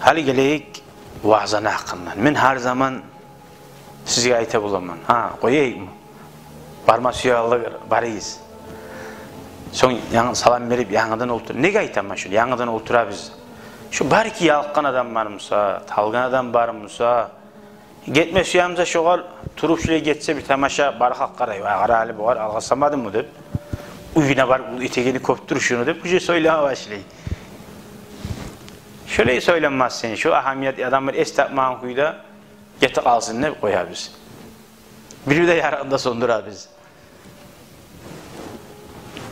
Hali geleyik vaazana hakkından. Men her zaman sizge ayta bulamam. Ha, koyayım mı? Barma suyalık barıyız. Son salam verip yanıdan otur. Nege aytaman şöyle yanıdan otura biz. Şu bari ki yalqan adam varmısa, talgan adam varmısa, gitme suyamıza şoğal turup şuraya geçse bir tamaşa barıqaq qaray. Vay qarali bu var alğasamadım mı dep. Uyuna var bu itegeni koptur şunu dep. Bu şey söyleme başlayı. Şöyle söylenmez seni. Şu ahamiyet adamlar estapmağın kuyda getik alsın ne koyar biz. Biri de yarında sondurar biz.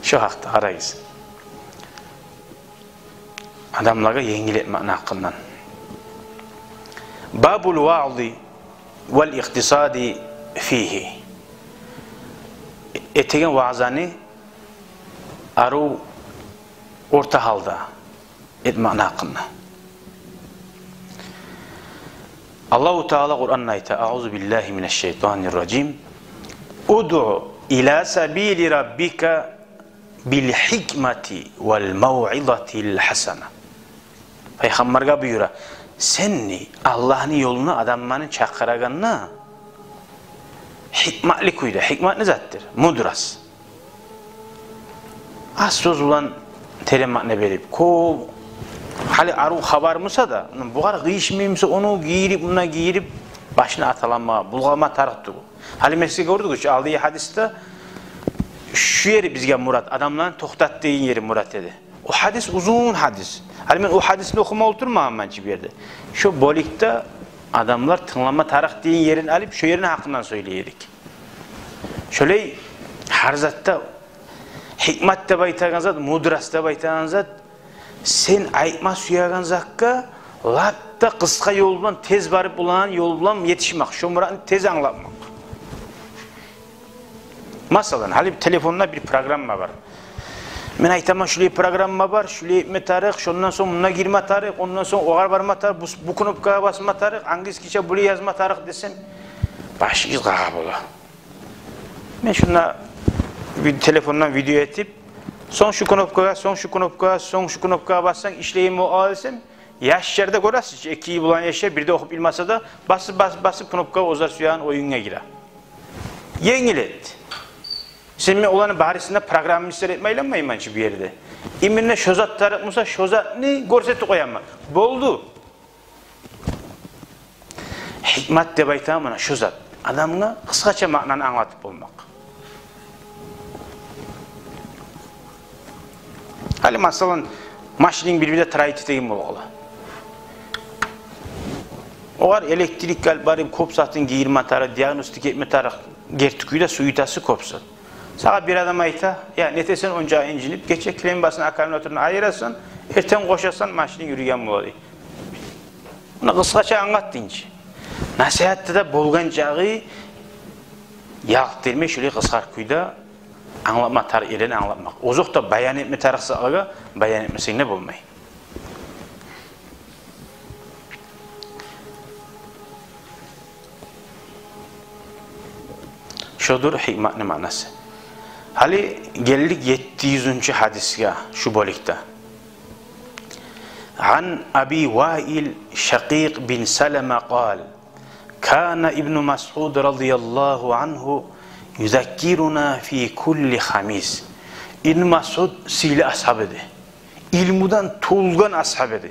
Şu hakta arayız. Adamlara yengil etmek hakkından. Babul va'zi vel iktisadi fihi. Etegen vaazani aru orta halda etmek hakkından. Allahu Teala Kur'an'da ayta Euzu billahi mineşşeytanirracim. Ud'u ila sabili rabbika bil hikmeti vel mev'izatil hasana. Peygamberga buyura. Senni Allah'ın yoluna adammanı çakıraganna hikmatli kuyda. Hikmat ne zattır? Mudras. Az söz ulan telemat ne verip ko hali aru haber mısa da bu kadar giyişmeyimse onu giyirip buna giyirip başına atalanma, bulgama tarıktı bu. Hali Mesih gördük ki aldığı hadiste şu yeri bizge murat, adamların toktattığı yeri murat dedi. O hadis uzun hadis. Hali ben o hadisini okuma oturmam ben bir yerde. Şu bolikte adamlar tınlama tarık deyin yerini alıp şu yerin hakkından söyleyedik. Şöyle harzatta hikmatte baytagan zat, mudrasta baytagan zat sen aytma suyagan zakka latta kıska yol bilan tez barıp ulan yol bilan yetişmek. Şu muratını tez anlatmak. Masalan, hali telefonda bir program var. Men aytaman şöyle program var, şöyle etme tarih, şundan sonra buna girme tarih, ondan sonra oğar barma tarih, bu knopkaya basma tarih, hangisiçe buraya yazma tarih desem, başınız gağa bola. Men şuna bir telefondan video etip, son şu knopkaya, son şu knopkaya, son şu knopkaya bassan işleyimi o desem, yaşlarda görəsiz, ikiyi bulan yaşar, bir de okup bilmasa da basıp knopkaya ozar suyan oyuna girer. Yengil et. Sen olanın baharisinde programı misal etmeyle mi imançı bir yerde? İminle şozat tarık mısa şozat ne görseti koyamma. Boldu. Hikmet de baytamına şozat. Adamına kısaca mananı anlatıp olmak. Hali masalan maşinin birbirine trayit edeyim oğlu. O var elektrik kalp bari kopsatın giyirme tarık, diagnostik etme tarık gertüküyle suyutası kopsat. Sağa bir adam ayta, ya netesen onca incinip, geçe klem basın akarnatorunu ayırasın, erten koşasan maşinin yürüyen mi oluyor? Buna kısaca anlat deyince. Nasihatte de bolgancağı yağıttırma şöyle kıskar kuyda anlatma tarih elini anlatmak. Ozuk da bayan etme tarih sağlığa, bayan etmesin ne bulmayı. Şudur hikmetli manası. Hali geldik 700. hadisga şu bolikta. An Abi Vail Şakik bin Seleme قال كان ابن مسعود رضي الله عنه يذكرنا في كل خميس. İbn Mas'ud sili ashabıdı. İlmudan tulgan ashabıdı.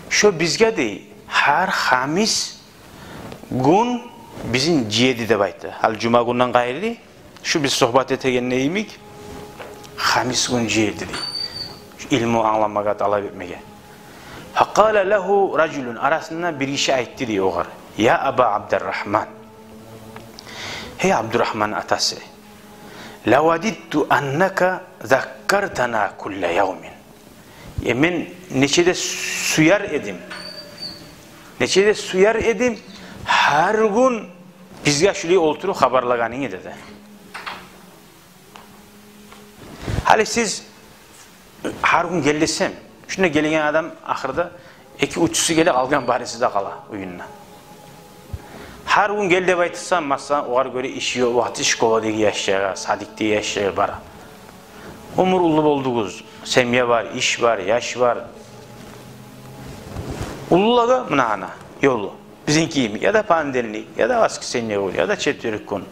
Şu bizge de her hamis gün bizim ciyedi de baytı. Hal cuma günden gayrı şu biz sohbet etegen neyimik? Hamis gün ciyedi. İlmu anlamaga, talep etmege. Fakale lehu raculun arasında bir işe aitti diye oğar. Ya Aba Abdurrahman. Hey Abdurrahman atası. Lavadittu annaka zakkartana kulle yevmin. Yemin neçede suyar edim. Neçede suyar edim. Her gün bizge şöyle olturu haberlaganını dedi. Hali siz her gün gel desem, şuna gelen adam ahırda iki uçusu gelip algan bari sizde kala oyununa. Her gün gel de baytırsam masa oğar göre iş yok, vakti şkoladaki yaşaya, sadikti yaşaya bara. Umur ulu oldunuz, semye var, iş var, yaş var. Ululaga mınana yolu. Bizinki mi? Ya da pandelini, ya da askı senye ol, ya da çetverik kun.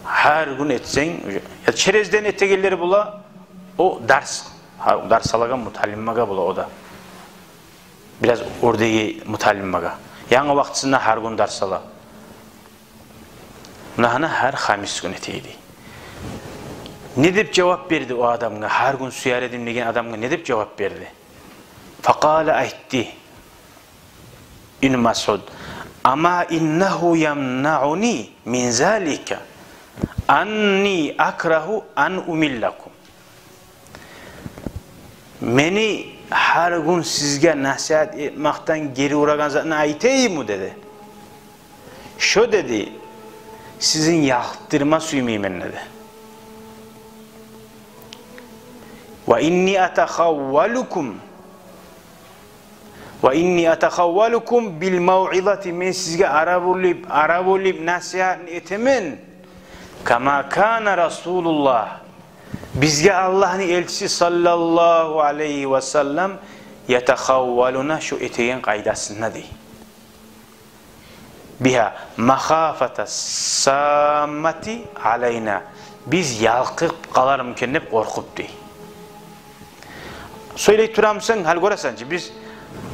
Her gün etsen, ya çerezden ettegelleri bula, o ders. Ders alagan mutallimmaga bula o da. Biraz oradaki mutallimmaga. Yani vaxtısında her gün ders ala. Mınana her hamis gün eteydi. Ne deyip cevap verdi o adamga? Her gün suyar edim degen adamga ne deyip cevap verdi? Fakale aytti. İbn Mas'ud. Ama innehu yemna'uni min zalika anni akrahu an umillakum. Meni her gün sizge nasihat etmekten geri uğragan zatına aytayım mı dedi. Şu dedi, sizin yaktırma suyumimen dedi. Ve inni atakhavvalukum bil mev'izati, men sizge ara bulup nasihat etemen kama kana Rasulullah, bizge Allah'ın elçisi sallallahu aleyhi ve sellem yetakhavvaluna şu eteyen kaydasında dey. Biha mahafata sammati aleyna, biz yalqıp kalar mümkün hep korkup dey. Söyleyip duramsın, hal göresenci biz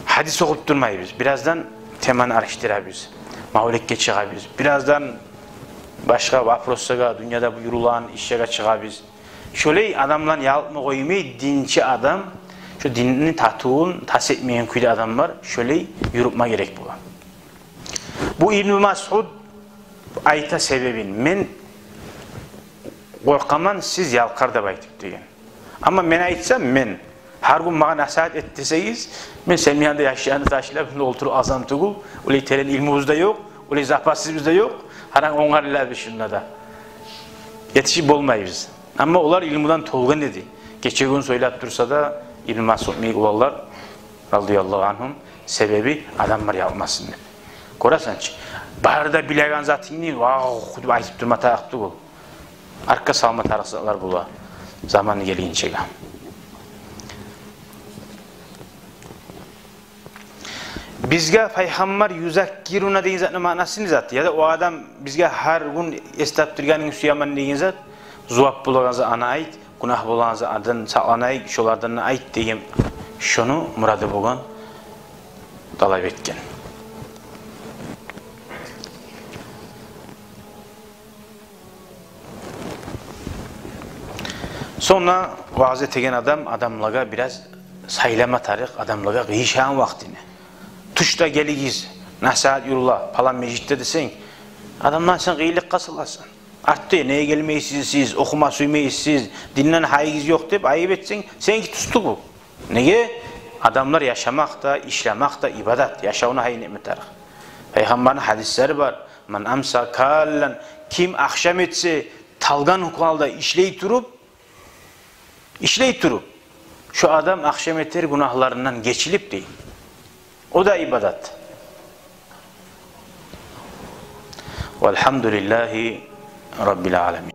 hadis okup durmayız. Birazdan temanı araştırabiliriz. Mağulekке çıkabiliriz. Birazdan başka vaprosaga, dünyada buyurulan işe çıkabiliriz. Şöyle adamla yalpma koymayı, dinçi adam, şu dinini tatuğun tas etmeyen kuydu adam var, şöyle yürütme gerek bu. Bu İbn Mas'ud ayta sebebin, men korkaman siz yalkar da baytık degen. Ama men aytsam men, her gün bana nasihat et deseyiz, men senin yanında yaşayanı taşıyla oturup azam tuğul, öyle telen ilmimizde yok, öyle zapatsızımızda yok, her an onlarla bir şunla da. Yetişip olmayız. Ama onlar ilmudan tolgan dedi. Geçen gün söyleyip dursa da İbn Mas'ud meygulallar radıyallahu anhum sebebi adamlar yapmasın dedi. Korasanç, barda bilegan zatini, wow, ayıp durma tarafta ol. Arka salma taraflar bula. Zamanı gelince. Bizge Peygamber yüzakkiruna deyin zatın manasını zat. Ya da o adam bizge her gün estaptırganın suyaman deyin zat. Zuhab bulağınıza ana ait, günah bulağınıza adın sağlana ait, şolardan ait deyin. Şunu muradı bulan talep etken. Sonra vaaz etken adamlaga biraz saylama tarih, adamlaga gıyşan vaktini. Tuşta geligiz, nasihat yurula, falan mecitte desen, adamdan sen gıyılık kasılasın. Arttı, neye gelmeyesiz siz, okuma suymeyesiz, dinlen hayigiz yok deyip ayıp etsen, seninki tustu bu. Neye? Adamlar yaşamak da, işlemek da ibadat, yaşavuna hayin etmetar. Peygamberin hadisleri var. Man amsa kallan, kim akşam etse, talgan hukumalda işleyip durup, şu adam akşam eter günahlarından geçilip değil. O da ibadat. Velhamdülillahi Rabbil alemin.